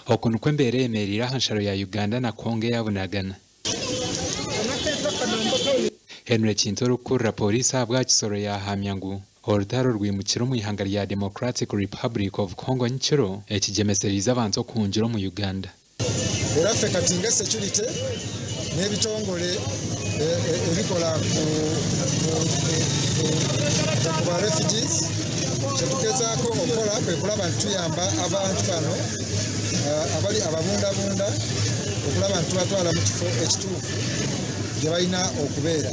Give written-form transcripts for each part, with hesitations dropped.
okunu kwembere emerira hansharo ya Uganda na Kongo yabunagana Henry Chintoro kurra polisi abwa kisoro ya hamyangu Orutaro rwimukiro mu ihanga rya Democratic Republic of Congo nchiro ekigemeseriza abantu kunjiro mu Uganda Erafe katinga security n'ebitongole ebikola ku ba refugees kyetugezaako okukola kwe kulaba nti tuyamba abantu bano abali ababundabunda okulaba nti tubatwala mu kifo ekituufu gye balina okubeera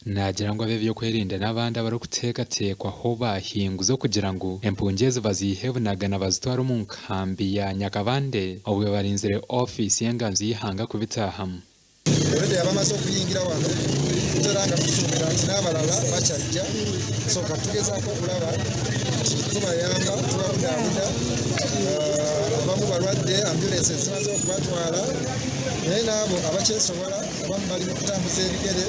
nagira ngo abe byokwelinda n'abandi abarokuteekateekwa ho bahinguzo kugira ngo empunjezi bazihebunagana bazitwara mu nkambi ya Nyakabande obwe barinzire office y'enganzi y'ihanga kubitahamu Orede abamaze okuyingira wano tuteranga tusuubira nti n'abalala bakyajja so katugezaako okulaba tubayamba tubabudaabuda abamu balwadde ambulance zimaze okubatwala naye n'abo abakyesobola abamu bali mu kutambuza ebigere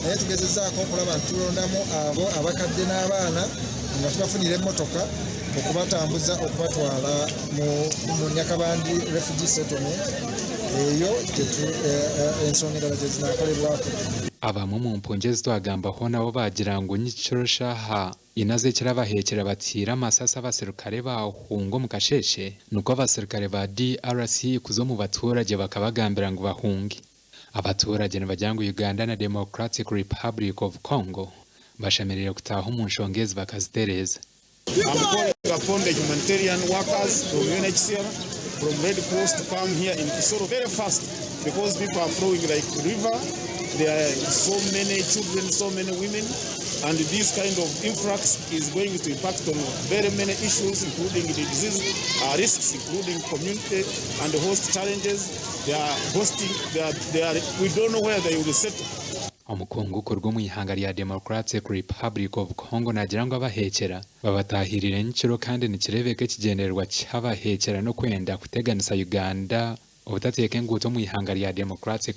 naye tugezezaako okulaba nti tulondamu abo abakadde n'abaana nga tubafunira emmotoka okubatambuza okubatwala mu Nyakabandi refugee settlement eyo ensonga endala gye zinaakolebwako abamu mu mpunjezi twagambaho nabo bagira ngo nyikiro shaha inaze kirabahekera batira amasasa abaserukare bahungo mu kasheshe nuko abaserukare ba DRC kuzo mu baturage bakabagambira ngo bahunge abaturage nabajya ngo Uganda na Democratic Republic of Congo bashamirira kutaha mu nshongezi bakazitereza I'm calling upon the humanitarian workers from UNHCR, from Red Cross to come here in Kisoro very fast because people are flowing like river. There are so many children, so many women, and this kind of influx is going to impact on very many issues, including the disease risks, including community and host challenges. They are hosting, we don't know where they will settle. Omukunguko rwo mu ihanga rya Democratic Republic of Congo nagira ngo abahekera babatahirire nkiro kandi nikirebeke kigendererwa cyabahekera no kwenda kuteganisa Uganda ubutateke nguto mu ihanga rya Democratic